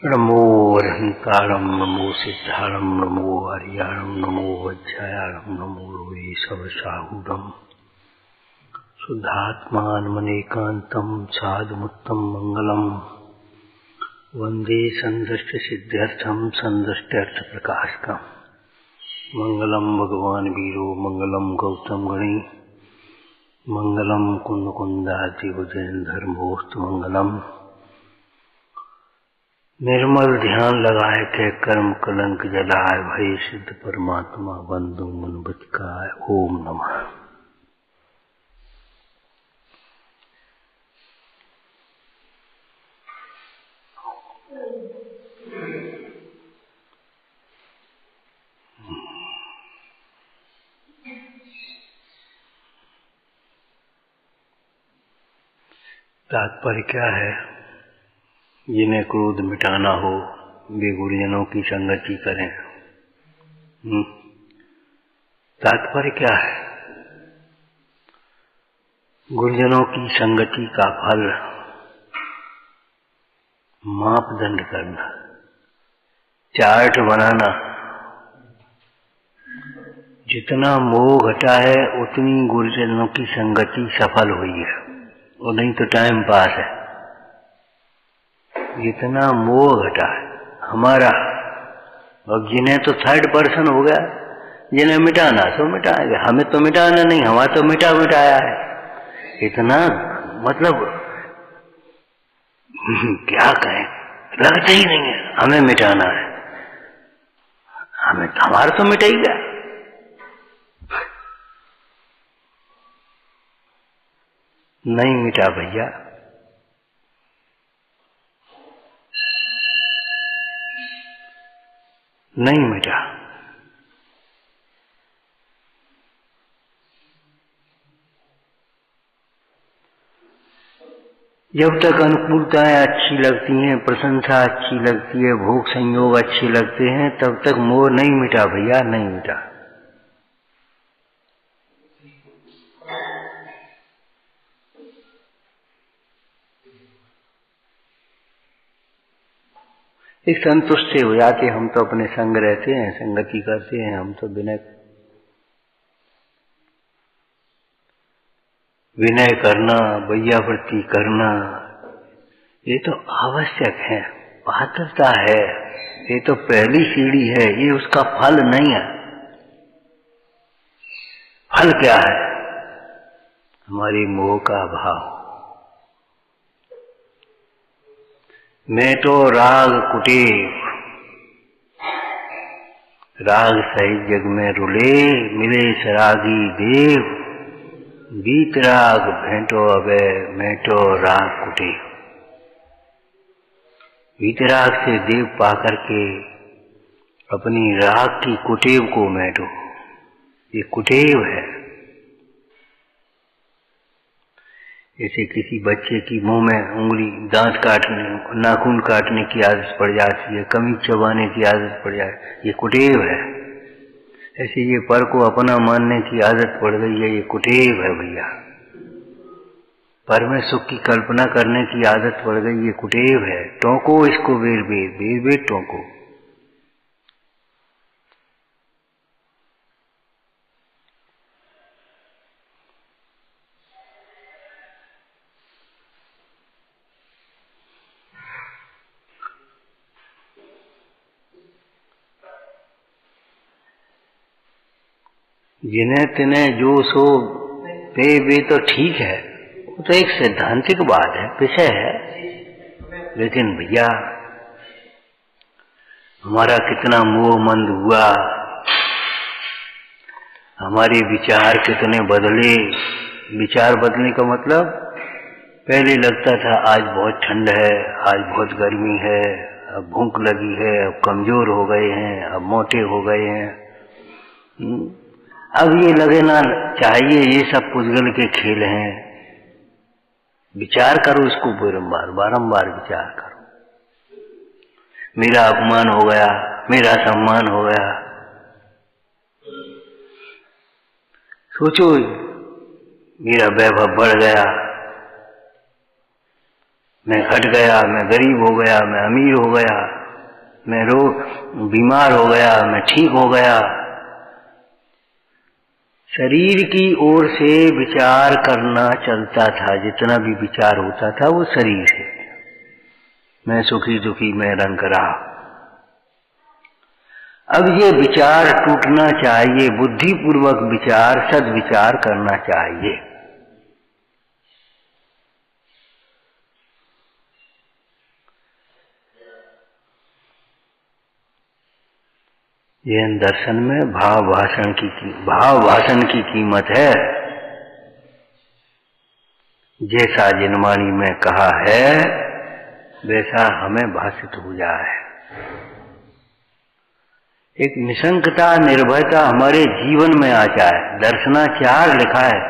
नमो अरहंतारं नमो सिद्धारं नमो हरियाणं नमो वज्रायाणं नमो लोये सवसाहूरं शुद्धात्मानमनेकान्तं साधुमुत्तं मंगलम् वन्दे सन्दृष्टसिद्ध्यर्थं सन्दृष्ट्यर्थप्रकाशकम् मंगलम भगवान वीरो मंगलम गौतम गणी मंगलम कुंदकुंदादिवजन धर्मोस्तु मंगलम। निर्मल ध्यान लगाए के कर्म कलंक जलाए भय सिद्ध परमात्मा बंधु मन बचकाए। ओम नमः। तात्पर्य क्या है? जिन्हें क्रोध मिटाना हो वे गुरुजनों की संगति करें। तात्पर्य क्या है? गुरुजनों की संगति का फल मापदंड करना, चार्ट बनाना। जितना मोह घटा है उतनी गुरुजनों की संगति सफल हुई है, और नहीं तो टाइम पास है। जितना मोह घटा है हमारा, अब जिन्हें तो थर्ड पर्सन हो गया, जिन्हें मिटाना तो मिटाएंगे, हमें तो मिटाना नहीं, हमारा तो मिटाया है। इतना मतलब क्या कहें, लगता ही नहीं है हमें मिटाना है। हमें हमारा तो मिटा ही गया। नहीं मिटा भैया, नहीं मिटा। जब तक अनुकूलताएं अच्छी लगती हैं, प्रशंसा अच्छी लगती है, भोग संयोग अच्छे लगते हैं, तब तक मोह नहीं मिटा भैया, नहीं मिटा। एक संतुष्ट से हो जाते, हम तो अपने संग रहते हैं, संगति करते हैं, हम तो विनय करना, वैयावृत्ति करना, ये तो आवश्यक है, पात्रता है, ये तो पहली सीढ़ी है, ये उसका फल नहीं है। फल क्या है? हमारी मोह का भाव। मैं तो राग कुटीर, राग सहित जग में रुले, मिले सरागी देव, बीत राग भेंटो अबे मैं तो राग कुटीर। बीत राग से देव पाकर के अपनी राग की कुटेव को मैटो, ये कुटेव है। जैसे किसी बच्चे की मुंह में उंगली, दांत काटने, नाखून काटने की आदत पड़ जाती है, कमी चबाने की आदत पड़ जाए, ये कुटेव है। ऐसे ये पर को अपना मानने की आदत पड़ गई है, ये कुटेव है भैया। पर में सुख की कल्पना करने की आदत पड़ गई, ये कुटेव है। टोंको इसको बेर बेर बेर बेर टोंको। जिन्हें तिन्हें जो सो वे तो ठीक है, वो तो एक सैद्धांतिक बात है, विषय है। लेकिन भैया हमारा कितना मोह मंद हुआ, हमारे विचार कितने बदले। विचार बदलने का मतलब, पहले लगता था आज बहुत ठंड है, आज बहुत गर्मी है, अब भूख लगी है, अब कमजोर हो गए हैं, अब मोटे हो गए हैं। अब ये लगे ना चाहिए, ये सब पुजगल के खेल हैं। विचार करो इसको, बारंबार विचार करो। मेरा अपमान हो गया, मेरा सम्मान हो गया, सोचो मेरा वैभव बढ़ गया, मैं घट गया, मैं गरीब हो गया, मैं अमीर हो गया, मैं बीमार हो गया, मैं ठीक हो गया। शरीर की ओर से विचार करना चलता था, जितना भी विचार होता था वो शरीर से। मैं सुखी दुखी, मैं रंग रहा। अब ये विचार टूटना चाहिए, बुद्धिपूर्वक विचार, सद्विचार करना चाहिए। ये दर्शन में भाव भाषण की कीमत है। जैसा जिनवाणी में कहा है वैसा हमें भाषित हो जाए। एक निशंकता, निर्भयता हमारे जीवन में आ जाए। दर्शनाचार लिखा है,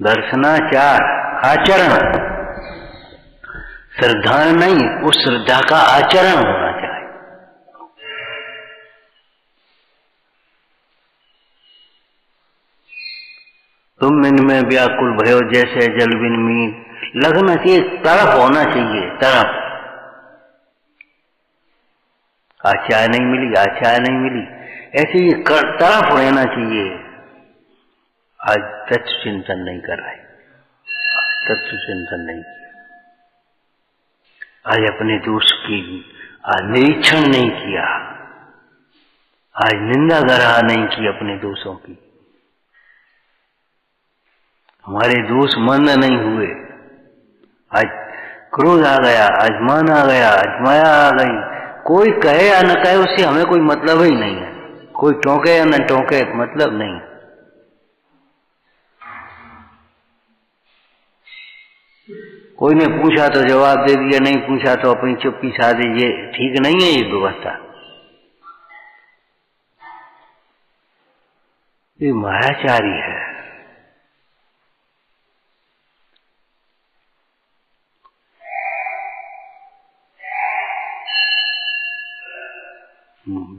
दर्शनाचार, आचरण, श्रद्धा नहीं, उस श्रद्धा का आचरण होना चाहिए। तुम इनमें व्याकुल भयो जैसे जल बिन मीन, लगना चाहिए, तरफ होना चाहिए, तरफ। आज चाय नहीं मिली, आज चाय नहीं मिली, ऐसे ही तरफ रहना चाहिए। आज तत्व चिंतन नहीं कर रहे, तत्व चिंतन नहीं किया, आज अपने दोष की निरीक्षण नहीं किया, आज निंदा गराह नहीं की अपने दोषों की, हमारे दोष मंद नहीं हुए। आज क्रोध आ गया, आज मान आ गया, आज माया आ गई। कोई कहे या न कहे उससे हमें कोई मतलब ही नहीं है, कोई टोके या न टोके मतलब नहीं। कोई ने पूछा तो जवाब दे दिया, नहीं पूछा तो अपनी चुप्पी साधे। ये ठीक नहीं है, ये व्यवस्था, ये मायाचारी है।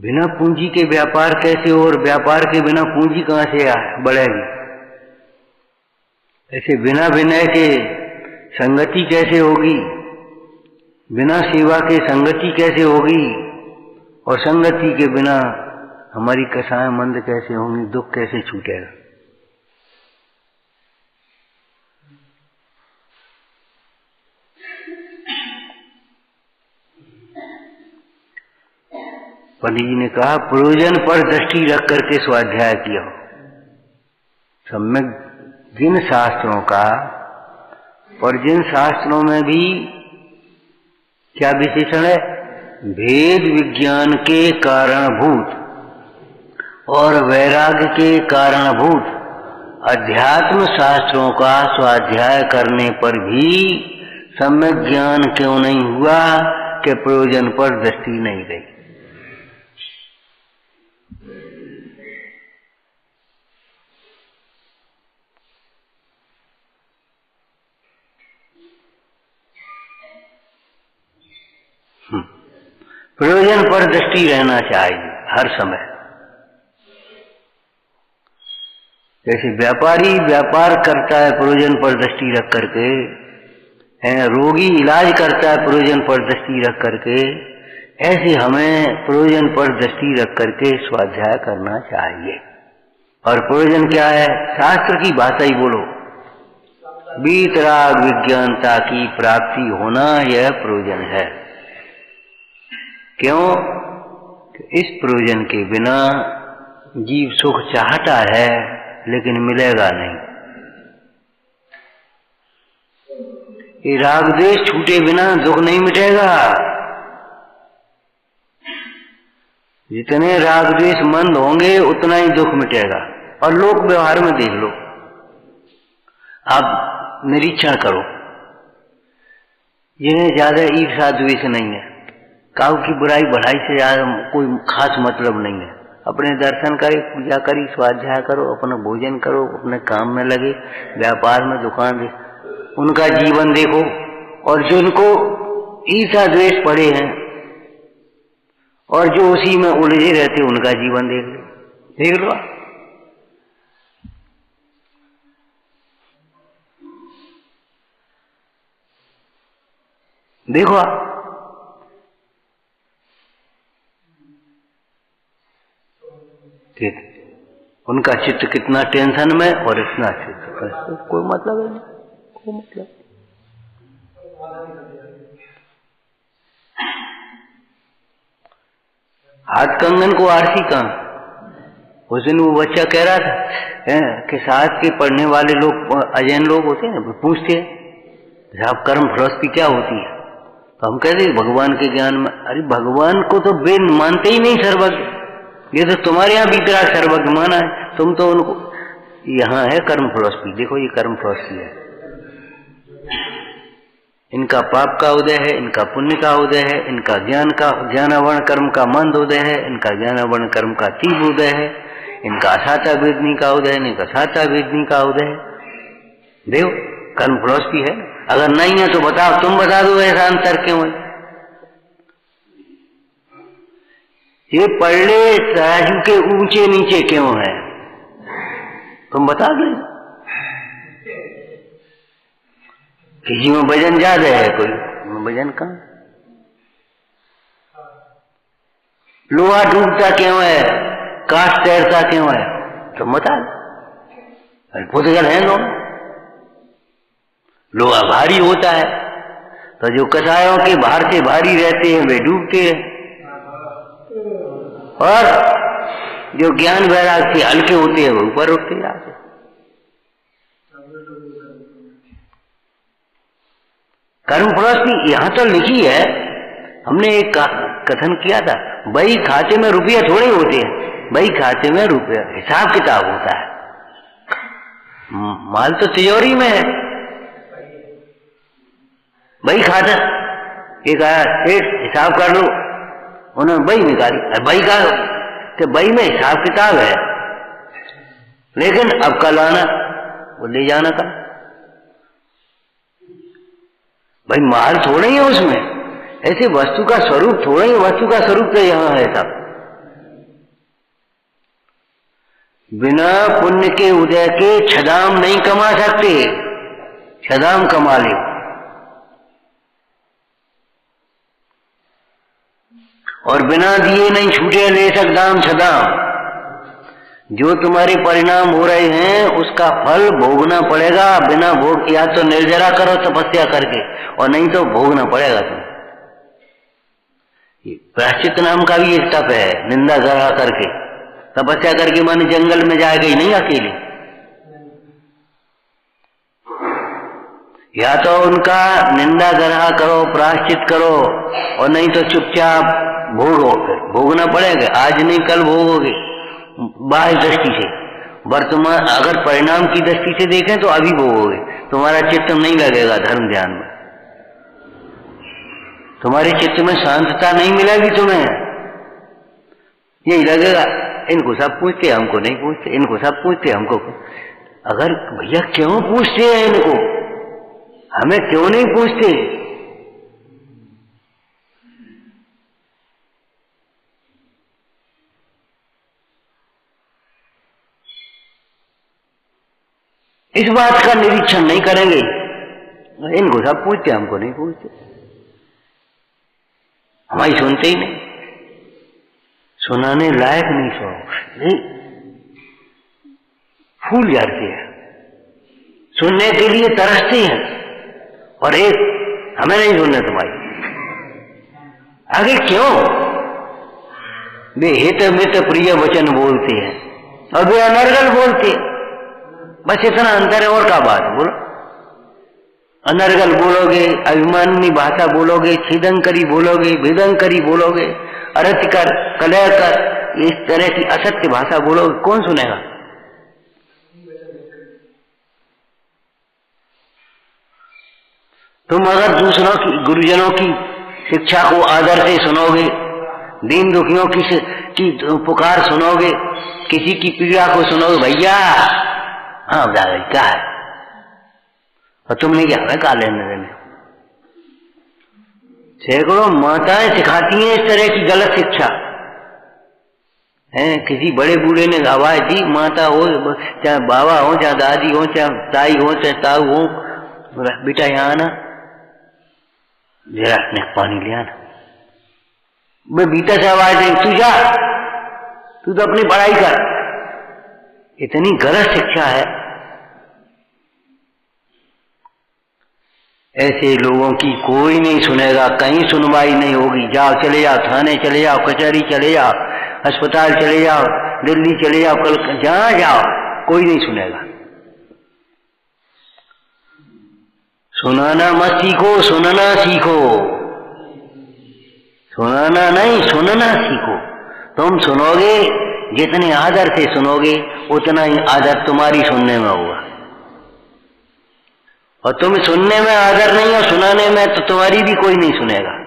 बिना पूंजी के व्यापार कैसे हो, और व्यापार के बिना पूंजी कहां से बढ़ेगी? ऐसे बिना विनय के संगति कैसे होगी? बिना सेवा के संगति कैसे होगी? और संगति के बिना हमारी कसाएं मंद कैसे होंगी? दुख कैसे छूटेगा? पंडित जी ने कहा, प्रयोजन पर दृष्टि रख करके स्वाध्याय किया हो। सम्यक जिन शास्त्रों का, और जिन शास्त्रों में भी क्या विशेषण है? भेद विज्ञान के कारणभूत और वैराग्य के कारणभूत अध्यात्म शास्त्रों का स्वाध्याय करने पर भी सम्यक ज्ञान क्यों नहीं हुआ कि प्रयोजन पर दृष्टि नहीं रही। प्रयोजन पर दृष्टि रहना चाहिए हर समय। जैसे व्यापारी व्यापार करता है प्रयोजन पर दृष्टि रख करके, रोगी इलाज करता है प्रयोजन पर दृष्टि रख करके, ऐसे हमें प्रयोजन पर दृष्टि रख करके स्वाध्याय करना चाहिए। और प्रयोजन क्या है? शास्त्र की भाषा ही बोलो, वीतराग विज्ञानता की प्राप्ति होना, यह प्रयोजन है। क्यों? इस प्रयोजन के बिना जीव सुख चाहता है लेकिन मिलेगा नहीं। ये राग द्वेष छूटे बिना दुख नहीं मिटेगा। जितने राग द्वेष मंद होंगे उतना ही दुख मिटेगा। और लोक व्यवहार में देख लो, आप निरीक्षण करो, जिन्हें ज्यादा ईर्ष्या द्वेष नहीं है, काऊ की बुराई बढ़ाई से ज्यादा कोई खास मतलब नहीं है। अपने दर्शन करे, पूजा करी, स्वाध्याय करो, अपना भोजन करो, अपने काम में लगे, व्यापार में दुकान दे, उनका जीवन देखो। और जिनको ईर्ष्या द्वेष पड़े हैं और जो उसी में उलझे रहते, उनका जीवन देख लो। देखो आप, उनका चित्त कितना टेंशन में और इतना चित्त, कोई मतलब है नहीं, कोई मतलब। हाथ कंगन को आरसी कहाँ। उस दिन वो बच्चा कह रहा था कि साथ के पढ़ने वाले लोग, अजैन लोग होते हैं ना, पूछते हैं साहब कर्म फिलॉसफी क्या होती है, तो हम कहते हैं भगवान के ज्ञान में। अरे भगवान को तो वे मानते ही नहीं सर्वज्ञ, ये तो तुम्हारे यहाँ बीतरा सर्वज्ञ माना है, तुम तो उनको। यहाँ है कर्म फिलॉसफी, देखो ये कर्म फिलॉसफी है। इनका पाप का उदय है, इनका पुण्य का उदय है, इनका ज्ञानावर्ण कर्म का मंद उदय है, इनका ज्ञानावर्ण कर्म का तीव्र उदय है, इनका असाता वेदनी का उदय है, इनका साता वेदनी का उदय है। देखो कर्म फिलॉसफी है। अगर नहीं है तो बताओ, तुम बता दो ऐसा अंतर क्यों है। ये पल्ले तराजू के ऊंचे नीचे क्यों है, तुम बता दो। किसी में वजन ज्यादा है, कोई में वजन कम। लोहा डूबता क्यों है, काश तैरता क्यों है, तुम बता दो। पुद्गल है दोनों। लोहा भारी होता है तो जो कसायों के भार से भारी रहते हैं वे डूबते हैं, और जो ज्ञान वैराग से हल्के होते हैं वो ऊपर उठते जाते। कर्म फिलॉसफी यहां तो लिखी है, हमने एक कथन किया था, बही खाते में रुपया थोड़े होते हैं, बही खाते में रुपया हिसाब किताब होता है। माल तो तिजोरी में है। बही खाता एक आया सेठ, हिसाब कर लो, उन्होंने बही निकाली, बही का कि बही में हिसाब किताब है, लेकिन अब कल आना वो ले जाना कल। भाई माल थोड़ा ही है उसमें, ऐसे वस्तु का स्वरूप थोड़ा ही, वस्तु का स्वरूप तो यहां है सब। बिना पुण्य के उदय के छदाम नहीं कमा सकते, छदाम कमा ले। और बिना दिए नहीं छूटे ले सकदाम छदाम। जो तुम्हारे परिणाम हो रहे हैं उसका फल भोगना पड़ेगा, बिना भोग, या तो निर्जरा करो तपस्या करके, और नहीं तो भोगना पड़ेगा तुम। प्रायश्चित नाम का भी एक तप है, निंदा जरा करके तपस्या करके, माने जंगल में जाएगा ही नहीं अकेले, या तो उनका निंदा जरा करो, प्रायश्चित करो, और नहीं तो चुपचाप भोगो। फिर भोगना पड़ेगा, आज नहीं कल भोगोगे। बाह्य दृष्टि से, वर्तमान अगर परिणाम की दृष्टि से देखें तो अभी भोगोगे, तुम्हारा चित्त नहीं लगेगा धर्म ध्यान में, तुम्हारे चित्त में शांतता नहीं मिलेगी तुम्हें, यही लगेगा इनको सब पूछते हमको नहीं पूछते, इनको सब पूछते हमको। अगर भैया क्यों पूछते हैं इनको, हमें क्यों नहीं पूछते? इस बात का निरीक्षण नहीं करेंगे, इनको सब पूछते हमको नहीं पूछते, हमारी सुनते ही नहीं, सुनाने लायक नहीं सो नहीं, फूल जाते हैं, सुनने के लिए तरसते हैं, और एक हमें नहीं सुनना तुम्हारी। आगे क्यों? वे हित मित प्रिय वचन बोलते हैं और वे अनर्गल बोलते हैं, बस इतना अंतर है, और क्या बात बोलो। अनर्गल बोलोगे, अभिमानी भाषा बोलोगे, छिदंकरी बोलोगे, भिदंकरी बोलोगे, अरतिकर, कलहकर, इस तरह की असत्य भाषा बोलोगे, कौन सुनेगा? तुम अगर दूसरों की, गुरुजनों की शिक्षा को आदर से सुनोगे, दीन दुखियों की पुकार सुनोगे, किसी की पीड़ा को सुनोगे, भैया हाँ दादाजी क्या है, और तुमने क्या है का लेने देने। सैकड़ों माताएं सिखाती हैं इस तरह की गलत शिक्षा है। किसी बड़े बूढ़े ने आवाज दी, माता हो चाहे बाबा हो, चाहे दादी हो, चाहे ताई हो, चाहे ताऊ हो, बेटा यहाँ आना, जरा ने पानी लिया ना। मैं भीतर से आवाज दे, तू जा, तू तो अपनी पढ़ाई कर। इतनी गलत शिक्षा है। ऐसे लोगों की कोई नहीं सुनेगा, कहीं सुनवाई नहीं होगी। जाओ, चले जाओ, थाने चले जाओ, कचहरी चले जाओ, अस्पताल चले जाओ, दिल्ली चले जाओ, कल जहां जाओ, कोई नहीं सुनेगा। सुनाना मत सीखो, सुनना सीखो। सुनाना नहीं, सुनना सीखो। तुम सुनोगे, जितने आदर से सुनोगे उतना ही आदर तुम्हारी सुनने में होगा। और तुम सुनने में आदर नहीं हो, सुनाने में, तो तुम्हारी भी कोई नहीं सुनेगा।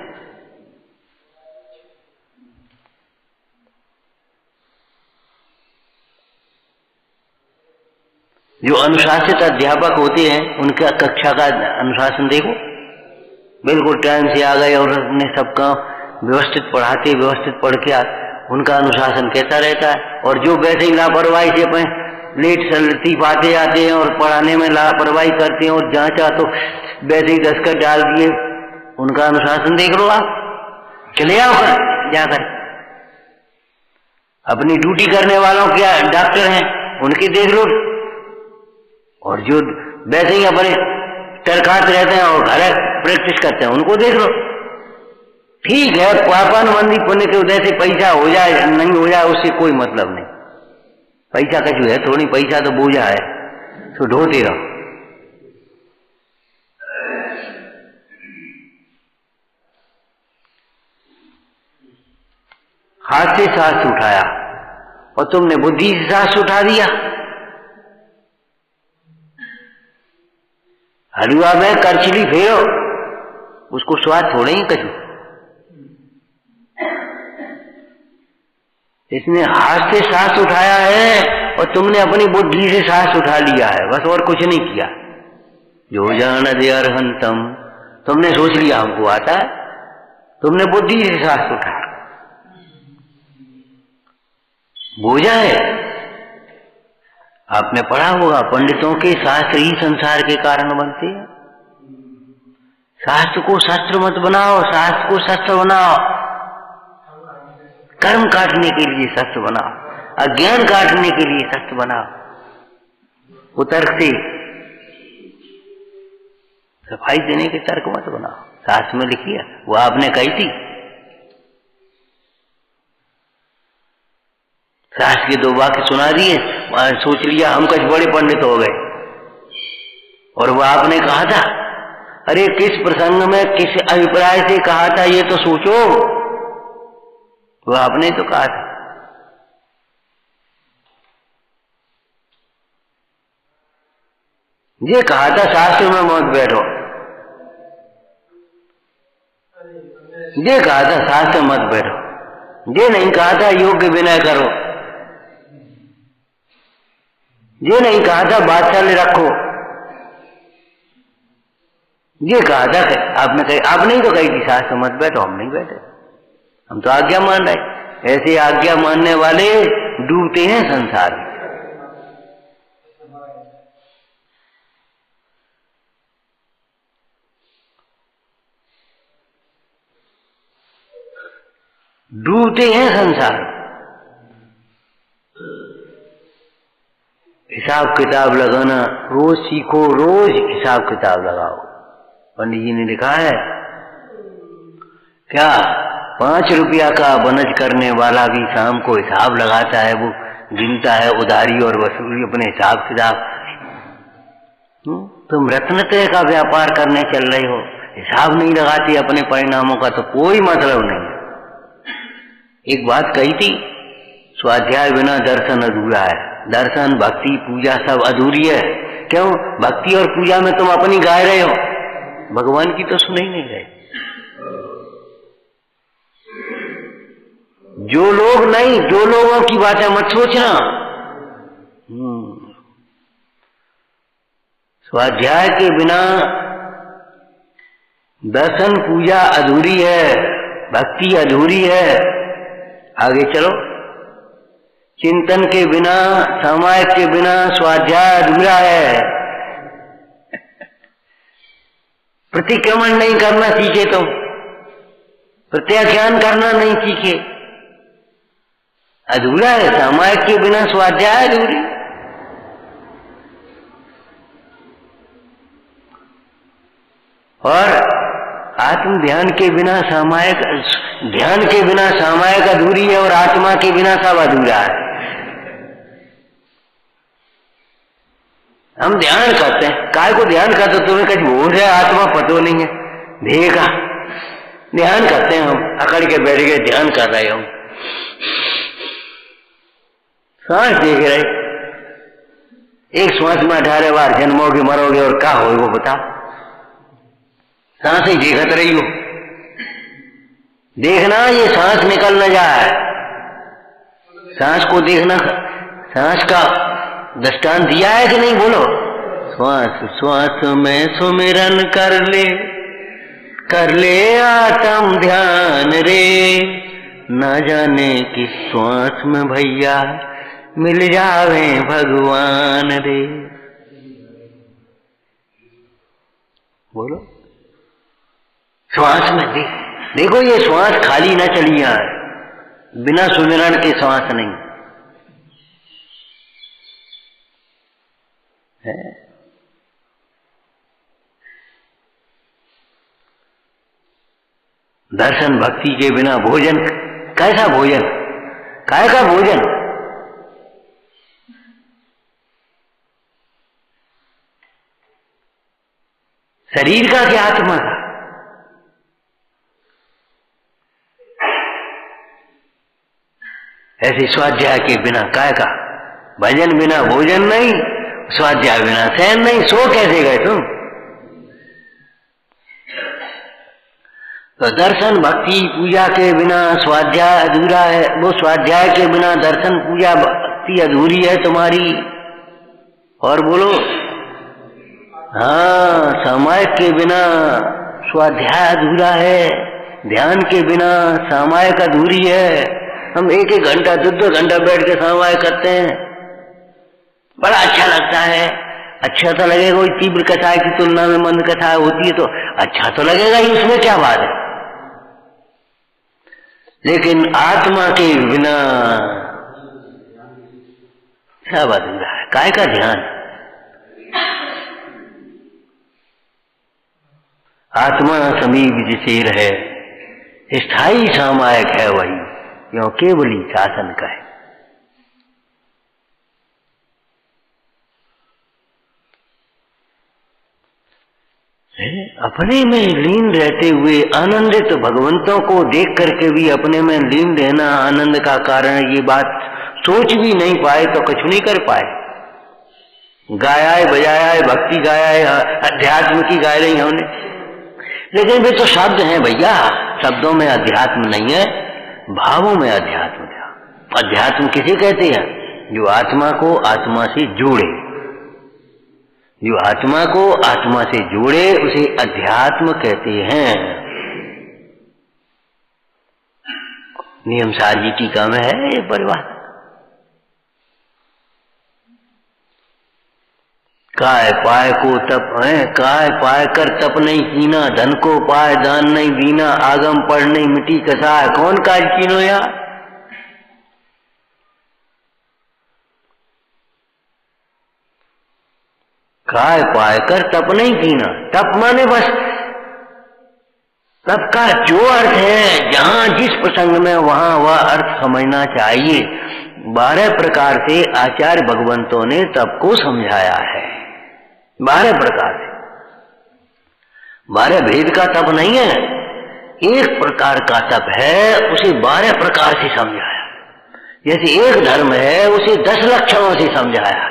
जो अनुशासित अध्यापक होते हैं उनका कक्षा का अनुशासन देखो, बिल्कुल टाइम से आ गए और अपने सब काम व्यवस्थित पढ़ाते, व्यवस्थित पढ़ के उनका अनुशासन कैसा रहता है। और जो वैसे ही लापरवाही से अपने लेट सलती पाते आते हैं और पढ़ाने में लापरवाही करते हैं और जहाँ चाह तो वैसे ही दस्तखत डाल दिए, उनका अनुशासन देख लो आप। चले आओ जाकर, अपनी ड्यूटी करने वालों क्या डॉक्टर हैं उनकी देख लो, और जो वैसे ही अपने टरकाते रहते हैं और घर प्रैक्टिस करते हैं उनको देख लो। ठीक है, पापन मंदी पुण्य के उदय से पैसा हो जाए नहीं हो जाए उससे कोई मतलब नहीं। पैसा कछु है थोड़ी, पैसा तो बोझा है, तो ढोते रहो। हाथ से सांस उठाया और तुमने बुद्धि से सांस उठा दिया। हलवा में करछली फेरो, उसको स्वाद थोड़े ही कछु। इसने हाथ से सांस उठाया है और तुमने अपनी बुद्धि से सांस उठा लिया है, बस और कुछ नहीं किया। जो जान दे अर्हंतम, तुमने सोच लिया हमको आता है, तुमने बुद्धि से सांस उठा। बोझा है। आपने पढ़ा होगा पंडितों के शास्त्र ही संसार के कारण बनते हैं। शास्त्र को शस्त्र मत बनाओ, शास्त्र को शस्त्र बनाओ। कर्म काटने के लिए शस्त्र बनाओ, अज्ञान काटने के लिए शस्त्र बनाओ। वो तर्क से सफाई देने के तर्क मत बनाओ। शास्त्र में लिखी है, वो आपने कही थी। शास्त्र के 2 वाक्य सुना दिए, सोच लिया हम कुछ बड़े पंडित हो गए। और वो आपने कहा था, अरे किस प्रसंग में किस अभिप्राय से कहा था ये तो सोचो। वो आपने तो कहा था। ये कहा था शास्त्र में मत बैठो, ये कहा था शास्त्र मत बैठो, ये नहीं कहा था योग्य विनय करो, ये नहीं कहा था बादशाह रखो, ये कहा था आपने कही, आपने ही तो कही थी शास्त्र मत बैठो। हम नहीं बैठे, हम तो आज्ञा मान रहे। ऐसे आज्ञा मानने वाले डूबते हैं संसार में। डूबते हैं संसार। हिसाब किताब लगाना रोज सीखो, रोज हिसाब किताब लगाओ। पंडित जी ने लिखा है क्या, 5 रुपया का बनज करने वाला भी शाम को हिसाब लगाता है, वो गिनता है उधारी और वसूली अपने हिसाब किताब। तुम रत्नत्रय का व्यापार करने चल रहे हो, हिसाब नहीं लगाते अपने परिणामों का, तो कोई मतलब नहीं। एक बात कही थी, स्वाध्याय बिना दर्शन अधूरा है। दर्शन, भक्ति, पूजा सब अधूरी है। क्यों? भक्ति और पूजा में तुम अपनी गाय रहे हो, भगवान की तो सुन ही नहीं रहे। जो लोग नहीं, जो लोगों की बातें मत सोचना। स्वाध्याय के बिना दर्शन पूजा अधूरी है, भक्ति अधूरी है। आगे चलो, चिंतन के बिना, समय के बिना स्वाध्याय अधूरा है। प्रतिक्रमण नहीं करना सीखे तुम, प्रत्याख्यान करना नहीं सीखे, अधूरा है। सामायिक के बिना स्वाध्याय अधूरी। और आत्म ध्यान के बिना सामायिक, ध्यान के बिना सामायिक अधूरी है, और आत्मा के बिना सब अधूरा है। हम ध्यान करते हैं, काय को ध्यान करते? तुम्हें कहीं बोल रहे आत्मा पतो नहीं है, देगा ध्यान करते हैं हम, अकड़ के बैठ गए ध्यान कर रहे हम, सांस देख रहे, एक श्वास में 18 बार जन्मोगे मरोगे और क्या हो वो बता, सांस ही देखत रही हो। देखना ये सांस निकल न जाए, सांस को देखना। सांस का दृष्टांत दिया है कि नहीं? बोलो। श्वास श्वास में सुमिरन कर ले आत्म ध्यान रे, न जाने किस श्वास में भैया मिल जावे भगवान रे। बोलो। श्वास में देखो, ये श्वास खाली ना चली जाए, बिना सुमिरन के श्वास नहीं है। दर्शन भक्ति के बिना भोजन, कैसा भोजन, काय का भोजन? शरीर का क्या आत्मा का? ऐसे स्वाध्याय के बिना काय का? भजन बिना भोजन नहीं, स्वाध्याय बिना शयन नहीं। सो कैसे गए तुम? तो दर्शन भक्ति पूजा के बिना स्वाध्याय अधूरा है, वो स्वाध्याय के बिना दर्शन पूजा भक्ति अधूरी है तुम्हारी। और बोलो। हाँ, सामायिक के बिना स्वाध्याय अधूरा है, ध्यान के बिना सामायिक अधूरी है। हम एक एक घंटा 2-2 घंटा बैठ के सामायिक करते हैं, बड़ा अच्छा लगता है। अच्छा तो लगेगा, कोई तीव्र कथा की तुलना में मंद कथा होती है तो अच्छा तो लगेगा ही, उसमें क्या बात है। लेकिन आत्मा के बिना सब अधूरा है। काय का ध्यान? आत्मा समीप जिसे रहे, स्थायी सामायिक है वही, क्यों केवली शासन का है। अपने में लीन रहते हुए आनंदित भगवंतों को देख करके भी अपने में लीन रहना आनंद का कारण, ये बात सोच भी नहीं पाए तो कुछ नहीं कर पाए। गाया है, बजाया है, भक्ति गाया है, अध्यात्म की गाय रही हमने, लेकिन वे तो शब्द हैं भैया। शब्दों में अध्यात्म नहीं है, भावों में अध्यात्म है। अध्यात्म किसे कहते हैं? जो आत्मा को आत्मा से जोड़े, जो आत्मा को आत्मा से जोड़े उसे अध्यात्म कहते हैं। नियम सार जी टीका में है ये परिवार। काय पाय को तप है, काय पाय कर तप नहीं कीना, धन को पाय दान नहीं दीना, आगम पढ़ नहीं मिट्टी कसाय, कौन काज कीनो यार। काय पाय कर तप नहीं कीना, तप माने बस तप का जो अर्थ है, जहां जिस प्रसंग में वहां वह अर्थ समझना चाहिए। 12 प्रकार से आचार्य भगवंतों ने तप को समझाया है। 12 प्रकार से, 12 भेद का तप नहीं है, एक प्रकार का तप है, उसे 12 प्रकार से समझाया। जैसे एक धर्म है, उसे 10 लक्षणों से समझाया।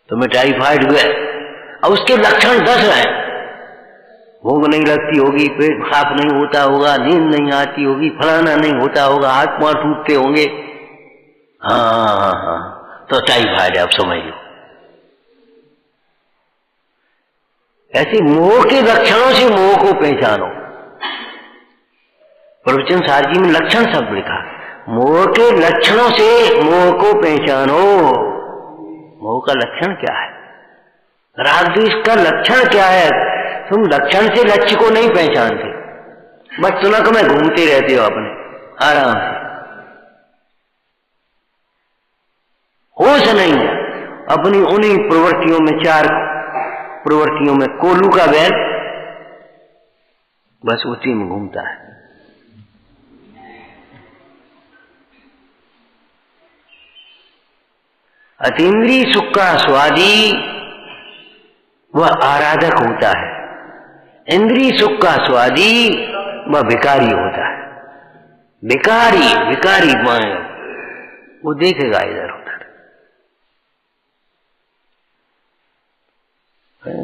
तुम्हें टाइफाइड हुआ और उसके लक्षण 10 हैं। भूख नहीं लगती होगी, पेट साफ नहीं होता होगा, नींद नहीं आती होगी, फलाना नहीं होता होगा, हाथ पांव टूटते होंगे। हाँ, तो टाइफाइड है, आप समझ लो। ऐसे मोह के लक्षणों से मोह को पहचानो। प्रवचन सार जी में लक्षण शब्द लिखा, मोह के लक्षणों से मोह को पहचानो। मोह का लक्षण क्या है? राग द्वेष का लक्षण क्या है? तुम लक्षण से लक्ष्य को नहीं पहचानते, बस सुनक में घूमते रहते हो अपने आराम से, होश नहीं है अपनी उन्हीं प्रवृत्तियों में, चार प्रवृत्तियों में कोल्हू का बैल बस उसी में घूमता है। अतीन्द्रिय सुख का स्वादी वह आराधक होता है, इंद्रिय सुख का स्वादी वह विकारी होता है। विकारी विकारी वो देखेगा इधर उधर।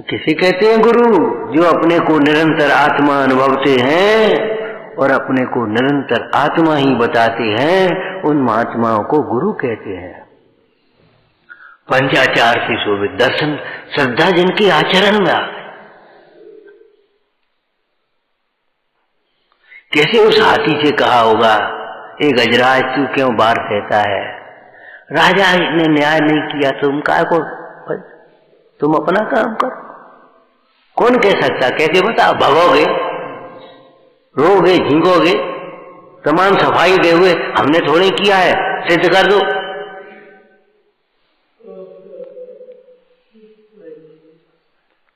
किसी कहते हैं गुरु, जो अपने को निरंतर आत्मा अनुभवते हैं और अपने को निरंतर आत्मा ही बताते हैं, उन महात्माओं को गुरु कहते हैं। पंचाचार से शोभित दर्शन श्रद्धा जिनके आचरण में आ गई। कैसे उस हाथी से कहा होगा, ए गजराज तू क्यों बाहर कहता है, राजा ने न्याय नहीं किया, तुम काय को, तुम अपना काम करो। कौन कह सकता, कैसे बता, भगोगे, रोगे, झींगोगे, तमाम सफाई दे हुए हमने थोड़ी किया है, सिद्ध कर दो।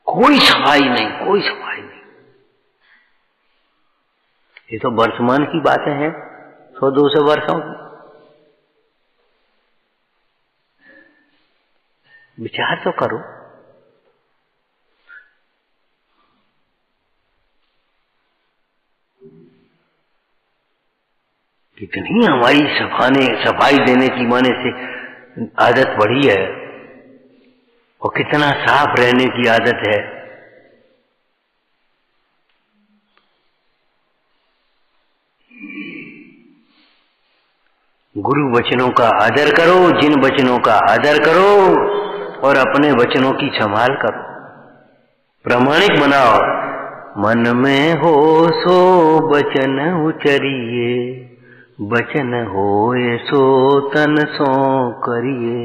कोई सफाई नहीं, कोई सफाई नहीं। ये तो वर्तमान की बातें हैं, 100-200 वर्षों की। विचार तो करो। कितनी हमारी सफाई देने की माने से आदत बढ़ी है, और कितना साफ रहने की आदत है। गुरु वचनों का आदर करो, जिन वचनों का आदर करो, और अपने वचनों की संभाल करो, प्रामाणिक बनाओ। मन में हो सो वचन उचरिए, वचन होए सो तन सो करिए।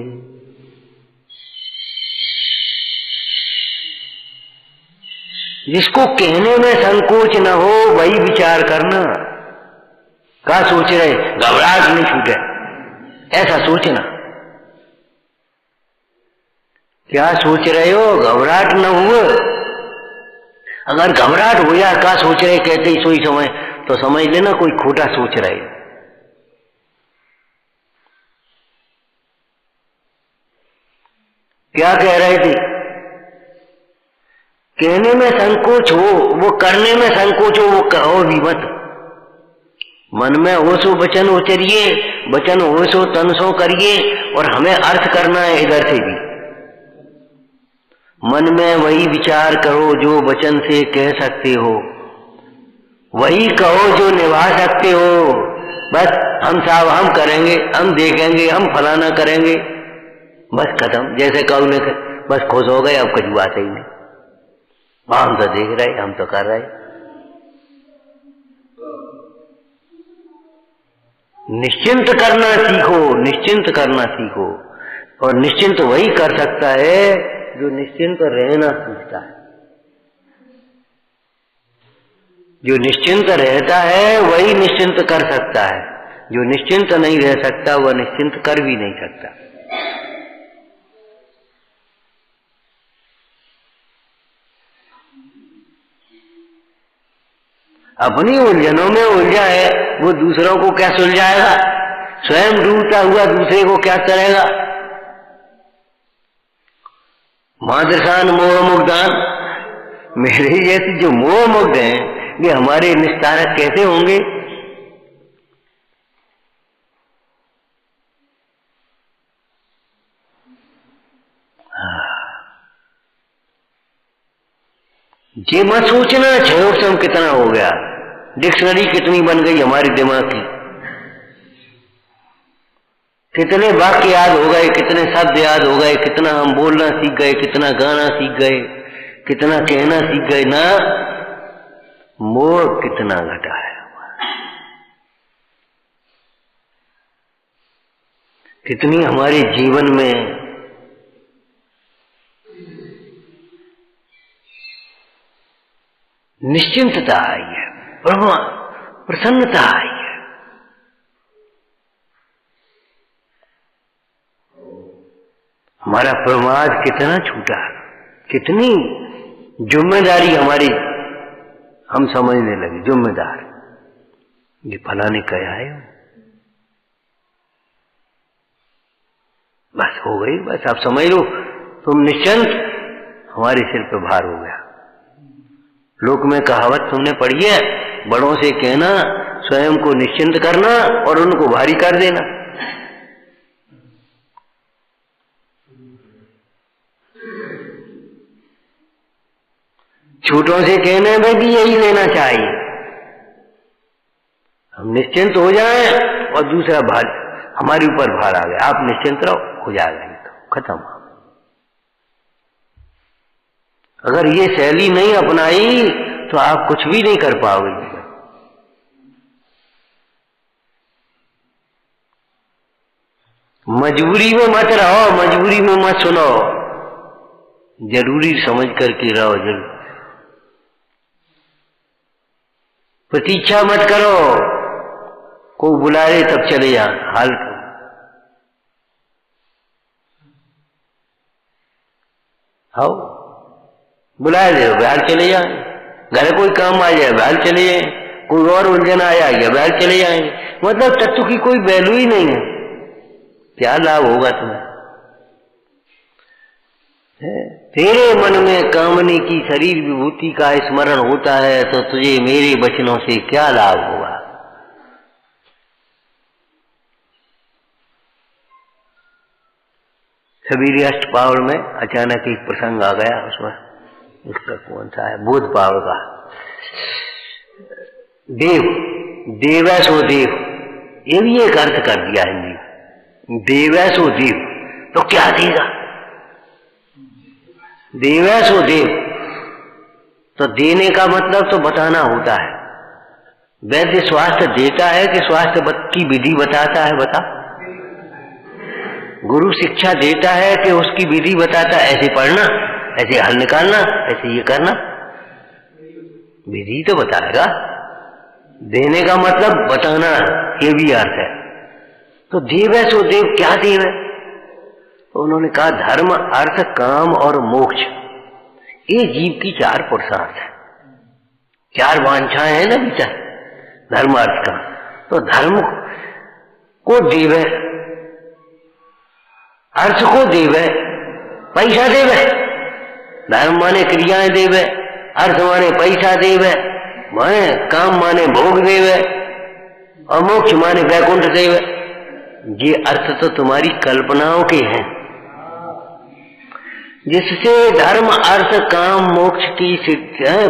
जिसको कहने में संकोच न हो वही विचार करना। क्या सोच रहे, घबराहट नहीं छूटे, ऐसा सोचना। क्या सोच रहे हो, घबराहट न हुए। अगर घबराहट हो या क्या सोच रहे कहते ही सोई समय, तो समझ लेना कोई खोटा सोच रहे। क्या कह रहे थे, कहने में संकोच हो, वो करने में संकोच हो, वो कहो भी मत। मन में हो सो वचन उचरिए, वचन हो सो तन सो करिए। और हमें अर्थ करना है इधर से भी। मन में वही विचार करो जो वचन से कह सकते हो, वही कहो जो निभा सकते हो। बस हम साहब हम करेंगे, हम देखेंगे, हम फलाना करेंगे, बस खत्म। जैसे कहो ने बस खुश हो गए, अब कुछ बात ही नहीं। हम तो देख रहे, हम तो कर रहे। निश्चिंत करना सीखो, निश्चिंत करना सीखो। और निश्चिंत वही कर सकता है जो निश्चिंत रहना सीखता है। जो निश्चिंत रहता है वही निश्चिंत कर सकता है। जो निश्चिंत नहीं रह सकता वह निश्चिंत कर भी नहीं सकता। अपनी उलझनों में उलझा है, वो दूसरों को क्या सुलझाएगा? स्वयं डूबता हुआ दूसरे को क्या करेगा? मादरसान मोह मुग्धान, मेरे जैसे जो मोह मुग्ध हैं ये हमारे निस्तारक कैसे होंगे? ये मत सोचना क्षयोत्सव कितना हो गया, डिक्शनरी कितनी बन गई हमारे दिमाग की, कितने वाक्य याद हो गए, कितने शब्द याद हो गए, कितना हम बोलना सीख गए, कितना गाना सीख गए, कितना कहना सीख गए ना। मोह कितना घटा है, कितनी हमारे जीवन में निश्चिंतता आई है, प्रसन्नता आई है। हमारा प्रमाद कितना छूटा, कितनी जिम्मेदारी हमारी हम समझने लगे। जिम्मेदार ये फलाने कहा है, बस हो गई, बस आप समझ लो तुम निश्चिंत, हमारे सिर पे भार हो गया। लोक में कहावत तुमने पढ़ी है, बड़ों से कहना स्वयं को निश्चिंत करना और उनको भारी कर देना। छोटों से कहने में भी यही लेना चाहिए, हम निश्चिंत हो जाएं और दूसरा भार हमारे ऊपर भार आ गया, आप निश्चिंत रहो, हो जाएगा, तो खत्म। अगर ये शैली नहीं अपनाई तो आप कुछ भी नहीं कर पाओगे। मजबूरी में मत रहो, मजबूरी में मत सुनो, जरूरी समझ करके रहो। जरूर प्रतीक्षा मत करो, कोई बुला ले तब चले जा, हाल आओ बुला ले, बाहर चले जाए, घर कोई काम आ जाए बाहर चले जाए, कोई और उलझन आ जाएगा बाहर चले जाएंगे। मतलब तत्व की कोई वैल्यू ही नहीं है, क्या लाभ होगा तुम्हें? तेरे मन में कामने की शरीर विभूति का स्मरण होता है तो तुझे मेरे वचनों से क्या लाभ होगा? सबीरी अष्टपावड़ में अचानक एक प्रसंग आ गया, उसमें उसका कौन सा है, बोध पावड़ का, देव देवैसो देव, ये भी एक अर्थ कर दिया हिंदी, देवैसो देव, तो क्या देगा? देवैसो देव तो देने का मतलब तो बताना होता है। वैद्य स्वास्थ्य देता है कि स्वास्थ्य की विधि बताता है? बता। गुरु शिक्षा देता है कि उसकी विधि बताता है, ऐसे पढ़ना, ऐसे हल निकालना, ऐसे ये करना, विधि तो बताएगा। देने का मतलब बताना, ये भी अर्थ है। तो देव है सो देव, क्या देव है? तो उन्होंने कहा धर्म अर्थ काम और मोक्ष, ये जीव की चार पुरुषार्थ है, चार वांछाएं हैं ना बेटा, धर्म अर्थ काम। तो धर्म को देव है, अर्थ को देव है, पैसा देव है। धर्म माने क्रियाएं देव है, अर्थ माने पैसा देव है, माने काम माने भोग देव है, और मोक्ष माने वैकुंठ देव है। ये अर्थ तो तुम्हारी कल्पनाओं के हैं, जिससे धर्म अर्थ काम मोक्ष की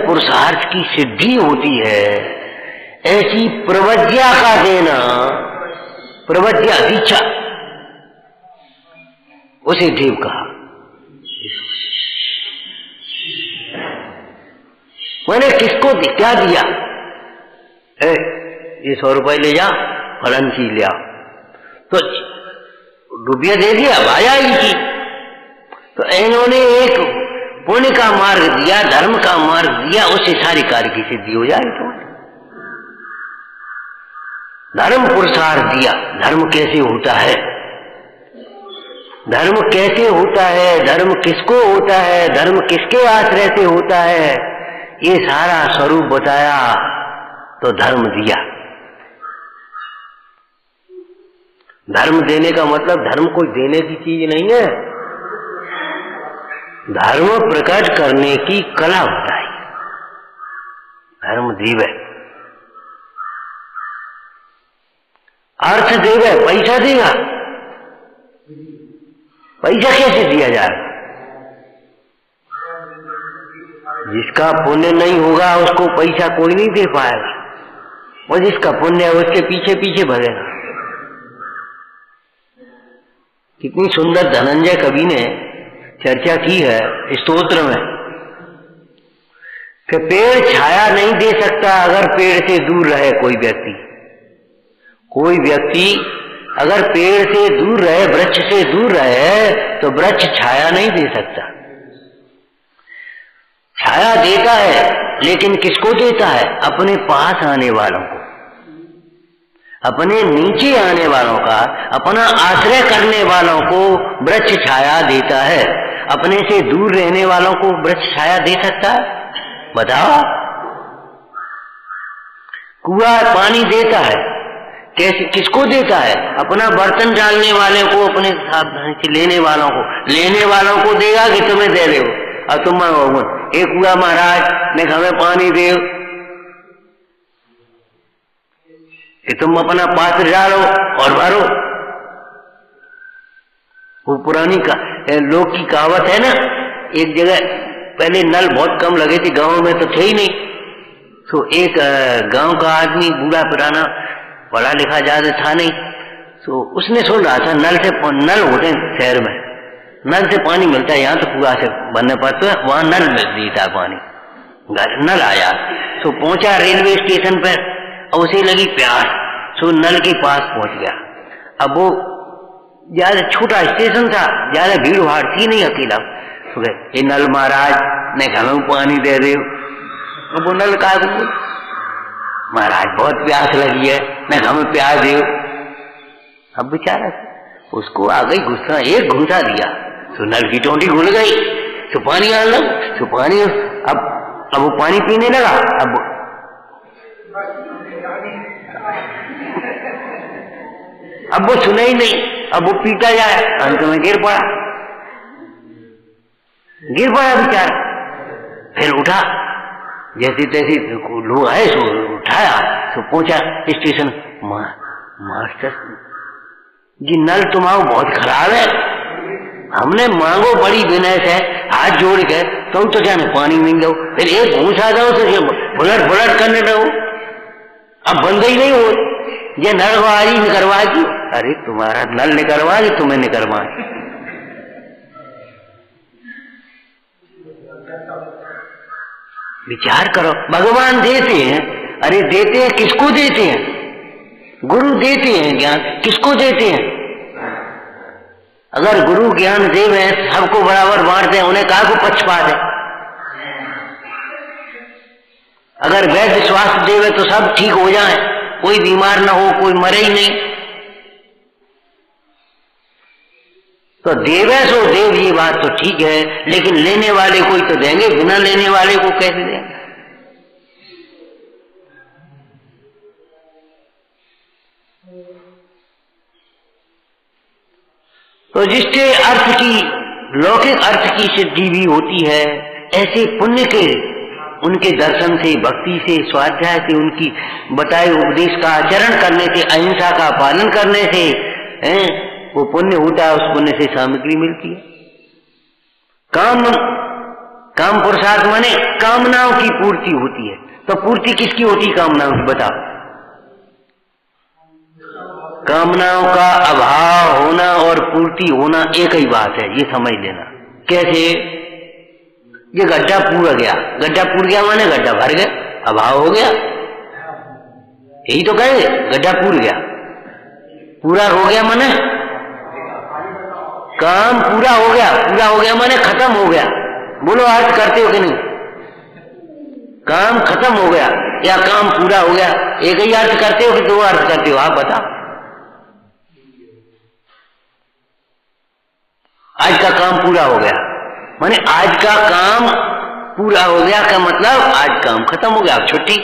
पुरुषार्थ की सिद्धि होती है, ऐसी प्रवज्ञा का देना, प्रवज्ञा दीक्षा, उसे देव कहा। मैंने किसको क्या दिया? ये 100 रुपए ले जा, फलन चीज ले आओ, तो रुपया दे दिया, भाया ही की। तो इन्होंने एक पुण्य का मार्ग दिया, धर्म का मार्ग दिया, उससे सारी कार्य की सिद्धि हो जाए। तो धर्म पुरुषार्थ दिया। धर्म कैसे होता है? धर्म कैसे होता है? धर्म किसको होता है? धर्म किसके आश्रय से होता है? ये सारा स्वरूप बताया तो धर्म दिया। धर्म देने का मतलब धर्म कोई देने की चीज नहीं है, धर्म प्रकट करने की कला बताई। धर्म देव है, अर्थ देव है, पैसा देगा। पैसा कैसे दिया जाएगा? जिसका पुण्य नहीं होगा उसको पैसा कोई नहीं दे पाएगा, और जिसका पुण्य है उसके पीछे पीछे भरेगा। कितनी सुंदर धनंजय कवि ने चर्चा की है स्तोत्र में कि पेड़ छाया नहीं दे सकता अगर पेड़ से दूर रहे कोई व्यक्ति। कोई व्यक्ति अगर पेड़ से दूर रहे, वृक्ष से दूर रहे, तो वृक्ष छाया नहीं दे सकता। छाया देता है लेकिन किसको देता है? अपने पास आने वालों को, अपने नीचे आने वालों का, अपना आश्रय करने वालों को वृक्ष छाया देता है। अपने से दूर रहने वालों को वृक्ष छाया दे सकता है? बताओ। कुआं पानी देता है, कैसे, किसको देता है? अपना बर्तन डालने वाले को, अपने सावधानी से लेने वालों को देगा कि तुम्हें दे दे? और तुम एक हुआ महाराज ने हमें पानी दे कि तुम अपना पात्र डालो और भरो। वो पुरानी लोग की कहावत है ना, एक जगह पहले नल बहुत कम लगे थे, गांव में तो थे ही नहीं। तो एक गांव का आदमी बूढ़ा पुराना, पढ़ा लिखा ज्यादा था नहीं, तो उसने सुन रहा था नल होते हैं शहर में, नल से पानी मिलता है, यहाँ तो कुआं से बनने पड़ता है, वहां नल देता है पानी। नल आया तो पहुंचा रेलवे स्टेशन पर, उसे लगी प्यास, तो नल के पास पहुंच गया। अब वो ज्यादा छोटा स्टेशन था, ज्यादा भीड़ भाड़ थी नहीं, अकेला। तो ये नल महाराज ने हमें पानी दे रहे हो? वो नल का महाराज बहुत प्यास लगी है, मैं हमें प्यास दे। अब बेचारा उसको आ गई गुस्सा, एक घूंसा दिया तो नल की टोंटी घुल गई, तो पानी आने लगा, तो पानी अब वो पानी पीने लगा। अब वो सुना ही नहीं, अब वो पीता जाए, अंत में गिर पड़ा बेचारा। फिर उठा, जैसे तैसे लोग आए सो उठाया, तो पहुंचा स्टेशन। मास्टर जी, नल तुम्हारा बहुत खराब है, हमने मांगो बड़ी विनय से, हाथ जोड़ के, तुम तो जाने पानी मिल जाओ, फिर एक घूसा दो तो बुलट करने दो, अब बंद ही नहीं हो। ये नलवारी निकलवा की, अरे तुम्हारा नल निकलवा कि तुम्हें निकलवा? विचार करो, भगवान देते हैं, अरे देते हैं, किसको देते हैं? गुरु देते हैं ज्ञान, किसको देते हैं? अगर गुरु ज्ञान देव है, सबको बराबर बांटते हैं, उन्हें काहे को पक्षपात है? अगर वैद्य स्वास्थ्य देव है तो सब ठीक हो जाए, कोई बीमार ना हो, कोई मरे ही नहीं। तो देवे सो देव, ये बात तो ठीक है, लेकिन लेने वाले कोई तो देंगे, बिना लेने वाले को कैसे देंगे? तो जिसके अर्थ की, लौकिक अर्थ की सिद्धि भी होती है, ऐसे पुण्य के, उनके दर्शन से, भक्ति से, स्वाध्याय से, उनकी बताए उपदेश का आचरण करने से, अहिंसा का पालन करने से वो पुण्य होता है। उस पुण्य से सामग्री मिलती है। काम पुरुषार्थ माने कामनाओं की पूर्ति होती है। तो पूर्ति किसकी होती? कामनाओं की। बताओ, कामनाओं का अभाव होना और पूर्ति होना एक ही बात है, ये समझ लेना। कैसे? ये गड्ढा पूरा गया, गड्ढा पूर गया माने गड्ढा भर गया, अभाव हो गया, यही तो कहे, गड्ढा पूर गया। पूरा हो गया माने काम पूरा हो गया माने खत्म हो गया। बोलो, अर्थ करते हो कि नहीं? काम खत्म हो गया या काम पूरा हो गया, एक ही अर्थ करते हो कि दो अर्थ करते हो? आप बताओ। आज का काम पूरा हो गया माने आज का काम पूरा हो गया का मतलब आज काम खत्म हो गया, अब छुट्टी।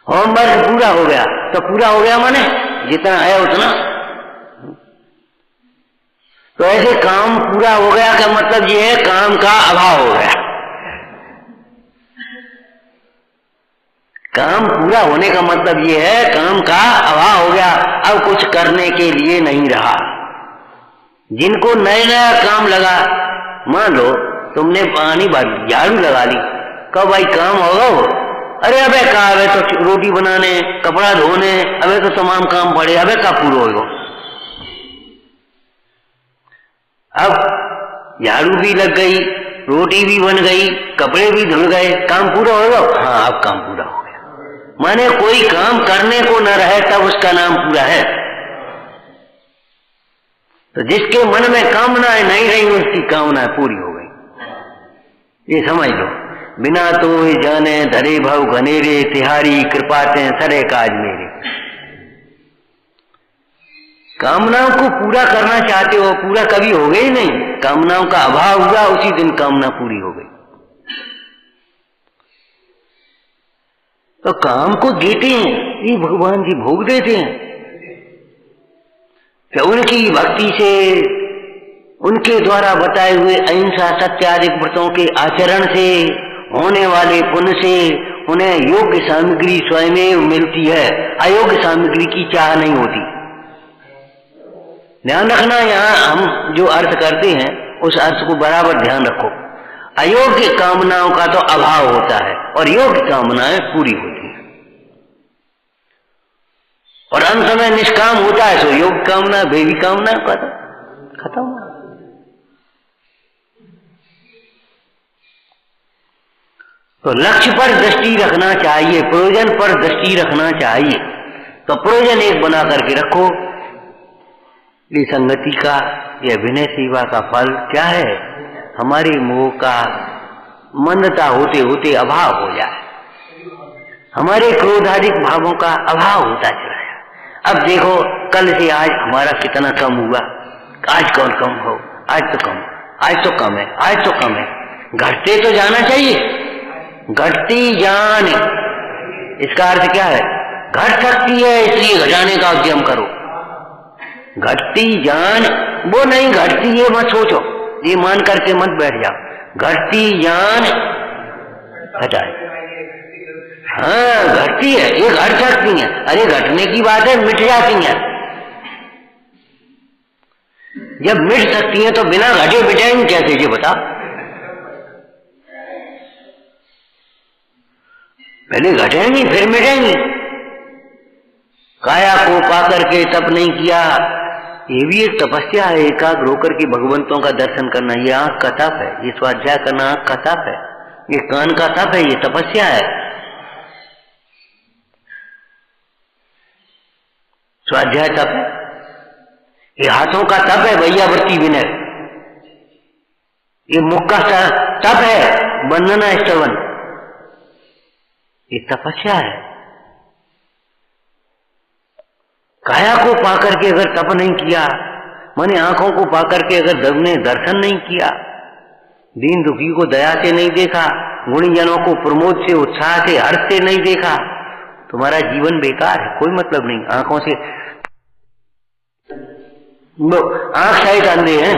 होमवर्क पूरा हो गया, तो पूरा हो गया माने जितना है उतना। तो ऐसे काम पूरा हो गया का मतलब ये है काम का अभाव हो गया। काम पूरा होने का मतलब ये है काम का अभाव हो गया, अब कुछ करने के लिए नहीं रहा। जिनको नया नया काम लगा, मान लो तुमने पानी भर, झाड़ू लगा ली, कब भाई काम होगा वो? अरे अबे का, अबे तो रोटी बनाने, कपड़ा धोने, अबे तो तमाम काम पड़े, अबे का पूरा होगा? अब झाड़ू भी लग गई, रोटी भी बन गई, कपड़े भी धुल गए, काम पूरा होगा? हाँ, अब काम पूरा हो गया। माने कोई काम करने को न रहे तब उसका नाम पूरा है। तो जिसके मन में कामनाएं नहीं रही, उसकी कामनाएं पूरी हो गई, ये समझ लो। बिना तो ही जाने धरे भव घनेरे, तिहारी कृपा ते सरे काज मेरे। कामनाओं को पूरा करना चाहते हो, पूरा कभी हो गई नहीं। कामनाओं का अभाव हुआ, उसी दिन कामना पूरी हो गई। तो काम को देते हैं, ये भगवान जी भोग देते हैं। तो उनकी भक्ति से, उनके द्वारा बताए हुए अहिंसा सत्याधिक व्रतों के आचरण से होने वाले पुण्य से उन्हें योग्य सामग्री स्वयं मिलती है, अयोग्य सामग्री की चाह नहीं होती। ध्यान रखना, यहाँ हम जो अर्थ करते हैं उस अर्थ को बराबर ध्यान रखो। अयोग्य कामनाओं का तो अभाव होता है और योग्य कामनाएं पूरी होती हैं, और अंत में निष्काम होता है सो योग्य कामना बेबी कामना का खत्म। तो लक्ष्य पर दृष्टि रखना चाहिए, प्रयोजन पर दृष्टि रखना चाहिए। तो प्रयोजन एक बना करके रखो, ये संगति का, यह विनय सेवा का फल क्या है? हमारे मोह का मंदता होते होते अभाव हो जाए, हमारे क्रोधाधिक भावों का अभाव होता चला जाए। अब देखो कल से आज हमारा कितना कम हुआ, आज कौन कम हो, आज तो कम, आज तो कम है, आज तो कम है। घटते तो जाना चाहिए, घटती जान, इसका अर्थ क्या है? घट सकती है इसलिए घटाने का उद्यम करो। घटती जान वो नहीं घटती, ये मत सोचो, ये मान करके मत बैठ जाओ। घटती जान घटाए, हाँ घटती है, ये घट सकती है। अरे घटने की बात है, मिट जाती है। जब मिट सकती है तो बिना घटे मिटाएंगे कैसे, ये बता। पहले घटेंगी फिर मिटेंगी। काया को पाकर के तप नहीं किया, ये भी एक तपस्या है। एकाग्र होकर के भगवंतों का दर्शन करना, ये आंख का तप है, ये स्वाध्याय करना आंख का तप है, ये कान का तप है, ये तपस्या है। स्वाध्याय तप है, ये हाथों का तप है, वैयावृत्ति विनय, ये मुख का तप है, वंदना स्तवन, ये तपस्या है। काया को पाकर के अगर तप नहीं किया, माने आंखों को पाकर के अगर हमने दर्शन नहीं किया, दीन दुखी को दया से नहीं देखा, गुणीजनों को प्रमोद से उत्साह से हर्ष से नहीं देखा, तुम्हारा जीवन बेकार है, कोई मतलब नहीं। आंखों से आंख सहित अंधे हैं,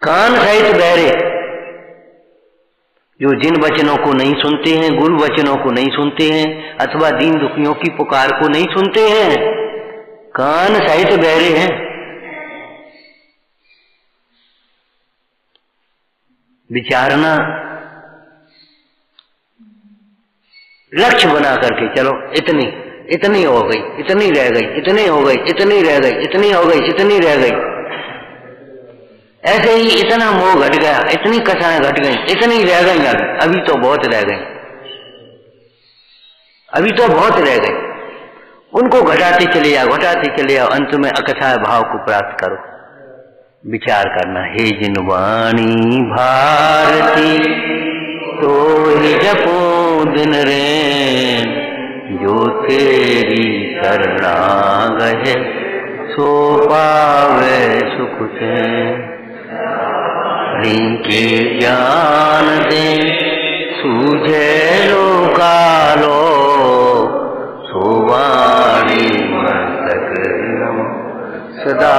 कान सहित बहरे, जो जिन वचनों को नहीं सुनते हैं, गुरु वचनों को नहीं सुनते हैं, अथवा दीन दुखियों की पुकार को नहीं सुनते हैं, कान सहित बहरे हैं। विचारना, लक्ष्य बना करके चलो, इतनी हो गई, इतनी रह गई, इतनी हो गई, इतनी रह गई, इतनी हो गई, इतनी रह गई। ऐसे ही इतना मोह घट गया, इतनी कथाएं घट गई, इतनी रह गई, अभी तो बहुत रह गई, अभी तो बहुत रह गई। उनको घटाते चले जाओ, घटाते चले जाओ, अंत में अकथाय भाव को प्राप्त करो। विचार करना, हे जिनवाणी भारती तो ही जपो दिन रैन, जो तेरी शरणा गए सो पावे सुख चैन। के ज्ञान दे सूझे लोकालो, सोवाणी मस्तक सदा